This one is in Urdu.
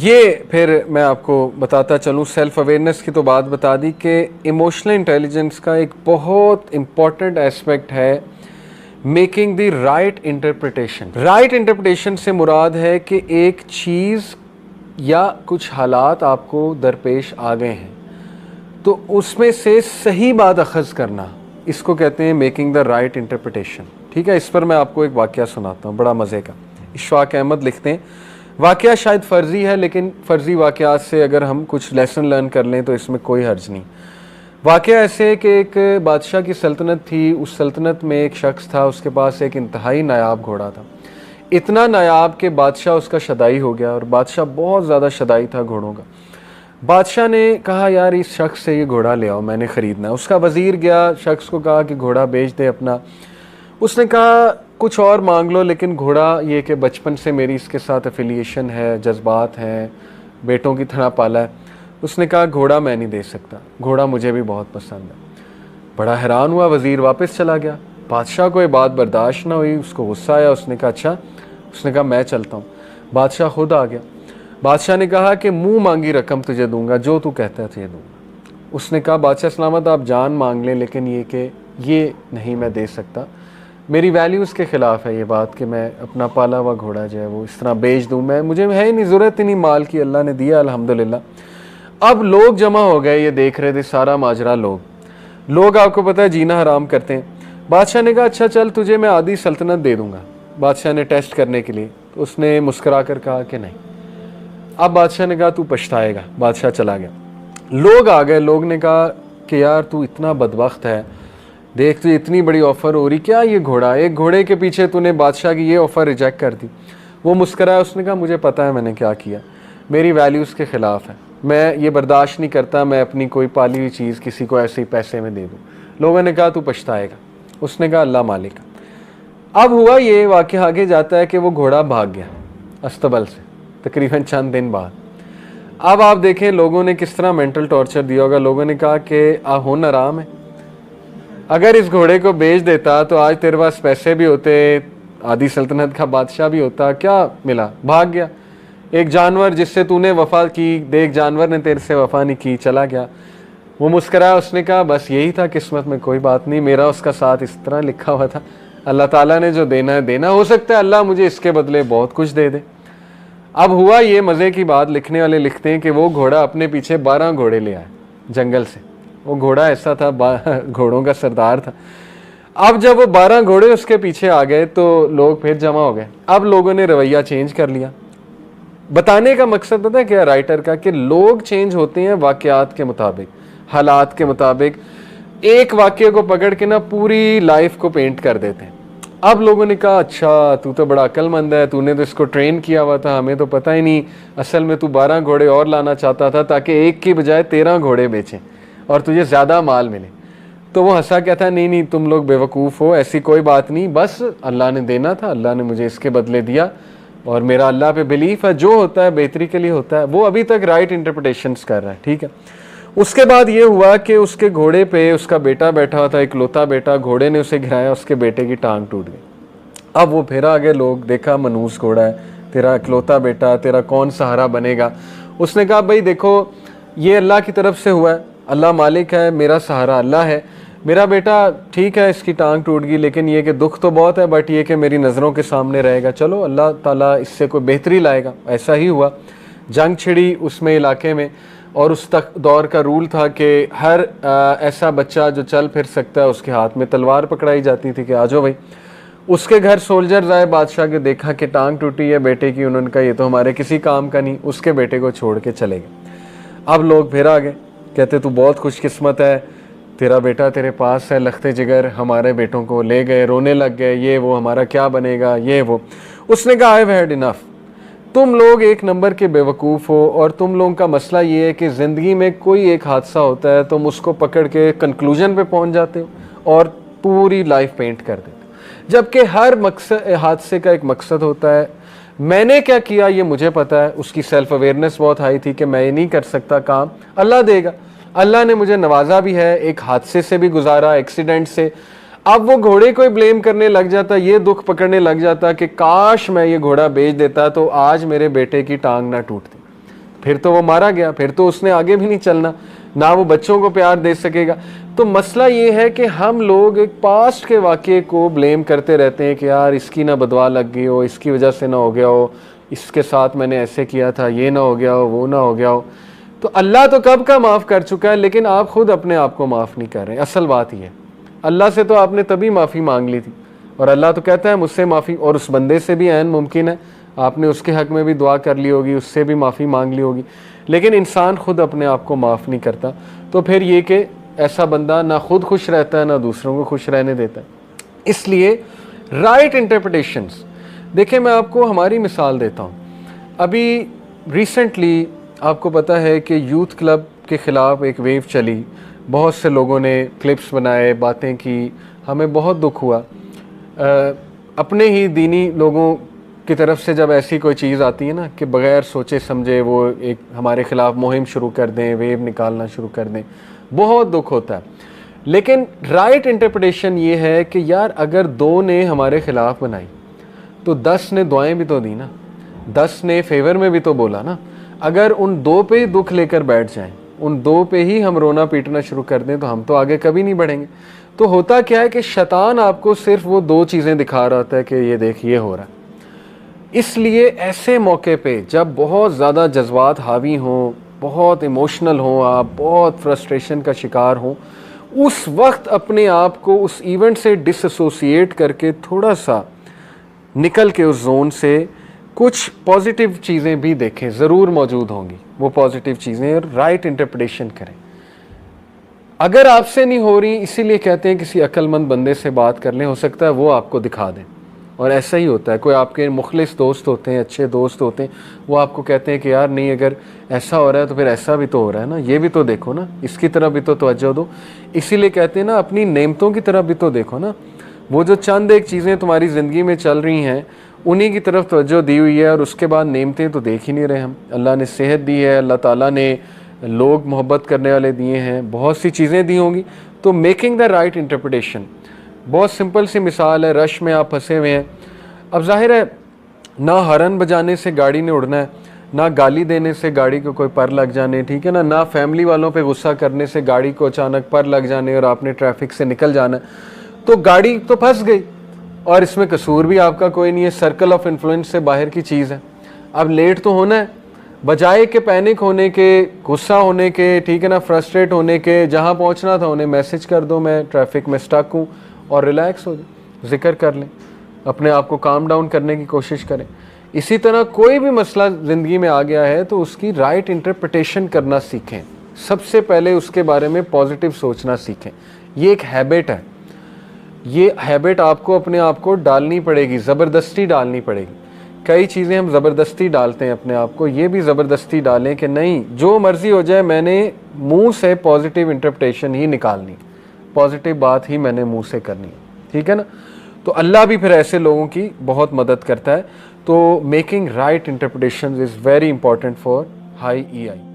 یہ پھر میں آپ کو بتاتا چلوں، سیلف اویئرنیس کی تو بات بتا دی کہ ایموشنل انٹیلیجنس کا ایک بہت امپورٹنٹ ایسپیکٹ ہے making the right interpretation. Right interpretation سے مراد ہے کہ ایک چیز یا کچھ حالات آپ کو درپیش آ گئے ہیں تو اس میں سے صحیح بات اخذ کرنا، اس کو کہتے ہیں میکنگ دا رائٹ انٹرپریٹیشن. ٹھیک ہے، اس پر میں آپ کو ایک واقعہ سناتا ہوں بڑا مزے کا. اشفاق احمد لکھتے ہیں، واقعہ شاید فرضی ہے لیکن فرضی واقعات سے اگر ہم کچھ لیسن لرن کر لیں تو اس میں کوئی حرج نہیں. واقعہ ایسے ہے کہ ایک بادشاہ کی سلطنت تھی. اس سلطنت میں ایک شخص تھا، اس کے پاس ایک انتہائی نایاب گھوڑا تھا. اتنا نایاب کہ بادشاہ اس کا شدائی ہو گیا، اور بادشاہ بہت زیادہ شدائی تھا گھوڑوں کا. بادشاہ نے کہا یار اس شخص سے یہ گھوڑا لے آؤ، میں نے خریدنا ہے. اس کا وزیر گیا، شخص کو کہا کہ گھوڑا بیچ دے اپنا. اس نے کہا کچھ اور مانگ لو لیکن گھوڑا یہ کہ بچپن سے میری اس کے ساتھ افیلیشن ہے، جذبات ہیں، بیٹوں کی طرح پالا ہے. اس نے کہا گھوڑا میں نہیں دے سکتا، گھوڑا مجھے بھی بہت پسند ہے. بڑا حیران ہوا وزیر، واپس چلا گیا. بادشاہ کو یہ بات برداشت نہ ہوئی، اس کو غصہ آیا. اس نے کہا اچھا، اس نے کہا میں چلتا ہوں. بادشاہ خود آ گیا. بادشاہ نے کہا کہ منہ مانگی رقم تجھے دوں گا، جو تو کہتا ہے تجھے دوں گا. اس نے کہا بادشاہ سلامت آپ جان مانگ لیں لیکن یہ کہ یہ نہیں میں دے سکتا، میری ویلیوز کے خلاف ہے یہ بات کہ میں اپنا پالا ہوا گھوڑا جو ہے وہ اس طرح بیچ دوں. مجھے ہے نہیں ضرورت ہی نہیں مال کی، اللہ نے دیا الحمدللہ. اب لوگ جمع ہو گئے، یہ دیکھ رہے تھے سارا ماجرا. لوگ آپ کو پتہ ہے جینا حرام کرتے ہیں. بادشاہ نے کہا اچھا چل تجھے میں آدھی سلطنت دے دوں گا. بادشاہ نے ٹیسٹ کرنے کے لیے، تو اس نے مسکرا کر کہا کہ نہیں. اب بادشاہ نے کہا تو پچھتائے گا. بادشاہ چلا گیا. لوگ آ گئے، لوگ نے کہا کہ یار تو اتنا بدبخت ہے، دیکھ تو اتنی بڑی آفر ہو رہی، کیا یہ گھوڑا، ایک گھوڑے کے پیچھے تو نے بادشاہ کی یہ آفر ریجیکٹ کر دی. وہ مسکرایا. اس نے کہا مجھے پتہ ہے میں نے کیا کیا، میری ویلیوز کے خلاف ہے، میں یہ برداشت نہیں کرتا میں اپنی کوئی پالی ہوئی چیز کسی کو ایسے ہی پیسے میں دے دوں. لوگوں نے کہا تو پچھتائے گا. اس نے کہا اللہ مالک. اب ہوا یہ واقعہ آگے جاتا ہے کہ وہ گھوڑا بھاگ گیا استبل سے تقریباً چند دن بعد. اب آپ دیکھیں لوگوں نے کس طرح مینٹل ٹارچر دیا ہوگا. لوگوں نے کہا کہ ہون حرام ہے، اگر اس گھوڑے کو بیچ دیتا تو آج تیرے پاس پیسے بھی ہوتے، آدھی سلطنت کا بادشاہ بھی ہوتا. کیا ملا؟ بھاگ گیا. ایک جانور جس سے تو نے وفا کی، دیکھ جانور نے تیرے سے وفا نہیں کی، چلا گیا. وہ مسکرایا. اس نے کہا بس یہی تھا قسمت میں، کوئی بات نہیں، میرا اس کا ساتھ اس طرح لکھا ہوا تھا، اللہ تعالیٰ نے جو دینا ہے دینا، ہو سکتا ہے اللہ مجھے اس کے بدلے بہت کچھ دے دے. اب ہوا یہ مزے کی بات، لکھنے والے لکھتے ہیں کہ وہ گھوڑا اپنے پیچھے 12 گھوڑے لے آئے جنگل سے. وہ گھوڑا ایسا تھا، گھوڑوں کا سردار تھا. اب جب وہ 12 گھوڑے اس کے پیچھے آ گئے تو لوگ پھر جمع ہو گئے. اب لوگوں نے رویہ چینج کر لیا. بتانے کا مقصد پتہ ہے کیا رائٹر کا، کہ لوگ چینج ہوتے ہیں واقعات کے مطابق، حالات کے مطابق. ایک واقعے کو پکڑ کے نا پوری لائف کو پینٹ کر دیتے ہیں. اب لوگوں نے کہا اچھا تو تو بڑا عقل مند ہے، تو نے تو اس کو ٹرین کیا ہوا تھا، ہمیں تو پتہ ہی نہیں، اصل میں تو 12 گھوڑے اور لانا چاہتا تھا تاکہ ایک کی بجائے 13 گھوڑے بیچیں اور تجھے زیادہ مال ملے. تو وہ ہنسا کہتا ہے نہیں تم لوگ بیوقوف ہو، ایسی کوئی بات نہیں، بس اللہ نے دینا تھا، اللہ نے مجھے اس کے بدلے دیا اور میرا اللہ پہ بلیف ہے، جو ہوتا ہے بہتری کے لیے ہوتا ہے. وہ ابھی تک رائٹ انٹرپریٹیشنز کر رہا ہے. ٹھیک ہے. اس کے بعد یہ ہوا کہ اس کے گھوڑے پہ اس کا بیٹا بیٹھا ہوا تھا، اکلوتا بیٹا. گھوڑے نے اسے گرایا، اس کے بیٹے کی ٹانگ ٹوٹ گئی. اب وہ پھر آگے لوگ، دیکھا منوس گھوڑا ہے، تیرا اکلوتا بیٹا، تیرا کون سہارا بنے گا. اس نے کہا بھائی دیکھو یہ اللہ کی طرف سے ہوا ہے، اللہ مالک ہے، میرا سہارا اللہ ہے. میرا بیٹا ٹھیک ہے اس کی ٹانگ ٹوٹ گئی لیکن یہ کہ دکھ تو بہت ہے، بٹ یہ کہ میری نظروں کے سامنے رہے گا، چلو اللہ تعالیٰ اس سے کوئی بہتری لائے گا. ایسا ہی ہوا. جنگ چھڑی اس میں علاقے میں، اور اس تک دور کا رول تھا کہ ہر ایسا بچہ جو چل پھر سکتا ہے اس کے ہاتھ میں تلوار پکڑائی جاتی تھی کہ آجو بھائی. اس کے گھر سولجرز آئے بادشاہ کے، دیکھا کہ ٹانگ ٹوٹی ہے بیٹے کی، انہوں نے کہا یہ تو ہمارے کسی کام کا نہیں، اس کے بیٹے کو چھوڑ کے چلے گئے. اب لوگ پھر آ گئے، کہتے تو بہت خوش قسمت ہے، تیرا بیٹا تیرے پاس ہے، لخت جگر ہمارے بیٹوں کو لے گئے، رونے لگ گئے، یہ وہ ہمارا کیا بنے گا، یہ وہ. اس نے کہا I've had enough، تم لوگ ایک نمبر کے بیوقوف ہو، اور تم لوگوں کا مسئلہ یہ ہے کہ زندگی میں کوئی ایک حادثہ ہوتا ہے تم اس کو پکڑ کے کنکلوژن پہ پہنچ جاتے ہو اور پوری لائف پینٹ کر دیتے ہو، جبکہ ہر حادثے کا ایک مقصد ہوتا ہے. میں نے کیا کیا یہ مجھے پتا ہے. اس کی سیلف اویئرنیس بہت ہائی تھی کہ میں یہ نہیں کر سکتا کام، اللہ دے گا، اللہ نے مجھے نوازا بھی ہے، ایک حادثے سے بھی گزارا، ایکسیڈنٹ سے. اب وہ گھوڑے کو بلیم کرنے لگ جاتا، یہ دکھ پکڑنے لگ جاتا کہ کاش میں یہ گھوڑا بیچ دیتا تو آج میرے بیٹے کی ٹانگ نہ ٹوٹتی. پھر تو وہ مارا گیا, پھر تو اس نے آگے بھی نہیں چلنا, نہ وہ بچوں کو پیار دے سکے گا. تو مسئلہ یہ ہے کہ ہم لوگ ایک پاسٹ کے واقعے کو بلیم کرتے رہتے ہیں کہ یار اس کی نہ بدعا لگ گئی ہو, اس کی وجہ سے نہ ہو گیا ہو, اس کے ساتھ میں نے ایسے کیا تھا, یہ نہ ہو گیا ہو, وہ نہ ہو گیا ہو. تو اللہ تو کب کا معاف کر چکا ہے, لیکن آپ خود اپنے آپ کو معاف نہیں کر رہے. اصل بات یہ ہے, اللہ سے تو آپ نے تبھی معافی مانگ لی تھی, اور اللہ تو کہتا ہے مجھ سے معافی, اور اس بندے سے بھی عین ممکن ہے آپ نے اس کے حق میں بھی دعا کر لی ہوگی, اس سے بھی معافی مانگ لی ہوگی, لیکن انسان خود اپنے آپ کو معاف نہیں کرتا. تو پھر یہ کہ ایسا بندہ نہ خود خوش رہتا ہے نہ دوسروں کو خوش رہنے دیتا ہے. اس لیے رائٹ انٹرپریٹیشنز, دیکھیں میں آپ کو ہماری مثال دیتا ہوں. ابھی ریسنٹلی آپ کو پتہ ہے کہ یوتھ کلب کے خلاف ایک ویو چلی, بہت سے لوگوں نے کلپس بنائے, باتیں کی, ہمیں بہت دکھ ہوا. اپنے ہی دینی لوگوں کی طرف سے جب ایسی کوئی چیز آتی ہے نا کہ بغیر سوچے سمجھے وہ ایک ہمارے خلاف مہم شروع کر دیں, ویو نکالنا شروع کر دیں, بہت دکھ ہوتا ہے. لیکن رائٹ انٹرپریٹیشن یہ ہے کہ یار اگر 2 نے ہمارے خلاف بنائی تو 10 نے دعائیں بھی تو دی نا, 10 نے فیور میں بھی تو بولا نا. اگر ان 2 پہ ہی دکھ لے کر بیٹھ جائیں, ان 2 پہ ہی ہم رونا پیٹنا شروع کر دیں, تو ہم تو آگے کبھی نہیں بڑھیں گے. تو ہوتا کیا ہے کہ شیطان آپ کو صرف وہ 2 چیزیں دکھا رہا ہوتا ہے کہ یہ دیکھ یہ ہو رہا ہے. اس لیے ایسے موقع پہ جب بہت زیادہ جذبات حاوی ہوں, بہت ایموشنل ہوں, آپ بہت فرسٹریشن کا شکار ہوں, اس وقت اپنے آپ کو اس ایونٹ سے ڈس ایسوسیٹ کر کے تھوڑا سا نکل کے اس زون سے کچھ پازیٹیو چیزیں بھی دیکھیں, ضرور موجود ہوں گی وہ پازیٹیو چیزیں, اور رائٹ انٹرپریٹیشن کریں. اگر آپ سے نہیں ہو رہی, اسی لیے کہتے ہیں کسی عقل مند بندے سے بات کر لیں, ہو سکتا ہے وہ آپ کو دکھا دیں. اور ایسا ہی ہوتا ہے, کوئی آپ کے مخلص دوست ہوتے ہیں, اچھے دوست ہوتے ہیں, وہ آپ کو کہتے ہیں کہ یار نہیں اگر ایسا ہو رہا ہے تو پھر ایسا بھی تو ہو رہا ہے نا, یہ بھی تو دیکھو نا, اس کی طرف بھی تو توجہ دو. اسی لیے کہتے ہیں نا اپنی نعمتوں کی طرف بھی تو دیکھو نا, وہ جو چند ایک چیزیں تمہاری زندگی میں چل رہی ہیں انہی کی طرف توجہ دی ہوئی ہے, اور اس کے بعد نعمتیں تو دیکھ ہی نہیں رہے ہم. اللہ نے صحت دی ہے, اللہ تعالیٰ نے لوگ محبت کرنے والے دیے ہیں, بہت سی چیزیں دی ہوں گی. تو میکنگ دا رائٹ انٹرپریٹیشن, بہت سمپل سی مثال ہے, رش میں آپ پھنسے ہوئے ہیں. اب ظاہر ہے نہ ہارن بجانے سے گاڑی نے اڑنا ہے, نہ گالی دینے سے گاڑی کو کوئی پر لگ جانے, ٹھیک ہے نا, نہ فیملی والوں پہ غصہ کرنے سے گاڑی کو اچانک پر لگ جانے اور آپ نے ٹریفک سے نکل جانا ہے. تو گاڑی تو پھنس گئی, اور اس میں قصور بھی آپ کا کوئی نہیں ہے, سرکل آف انفلوئنس سے باہر کی چیز ہے. اب لیٹ تو ہونا ہے, بجائے کہ پینک ہونے کے, غصہ ہونے کے, ٹھیک ہے نا, فرسٹریٹ ہونے کے, جہاں پہنچنا تھا انہیں میسج کر دو میں ٹریفک میں سٹک ہوں, اور ریلیکس ہو جائے, ذکر کر لیں, اپنے آپ کو کام ڈاؤن کرنے کی کوشش کریں. اسی طرح کوئی بھی مسئلہ زندگی میں آ گیا ہے تو اس کی رائٹ انٹرپریٹیشن کرنا سیکھیں. سب سے پہلے اس کے بارے میں پازیٹیو سوچنا سیکھیں. یہ ایک ہیبٹ ہے, یہ ہیبٹ آپ کو اپنے آپ کو ڈالنی پڑے گی, زبردستی ڈالنی پڑے گی. کئی چیزیں ہم زبردستی ڈالتے ہیں اپنے آپ کو, یہ بھی زبردستی ڈالیں کہ نہیں جو مرضی ہو جائے میں نے منہ سے پازیٹیو انٹرپریٹیشن ہی نکالنی, پازیٹیو بات ہی میں نے منہ سے کرنی, ٹھیک ہے نا. تو اللہ بھی پھر ایسے لوگوں کی بہت مدد کرتا ہے. تو making right interpretation is very important for high EI.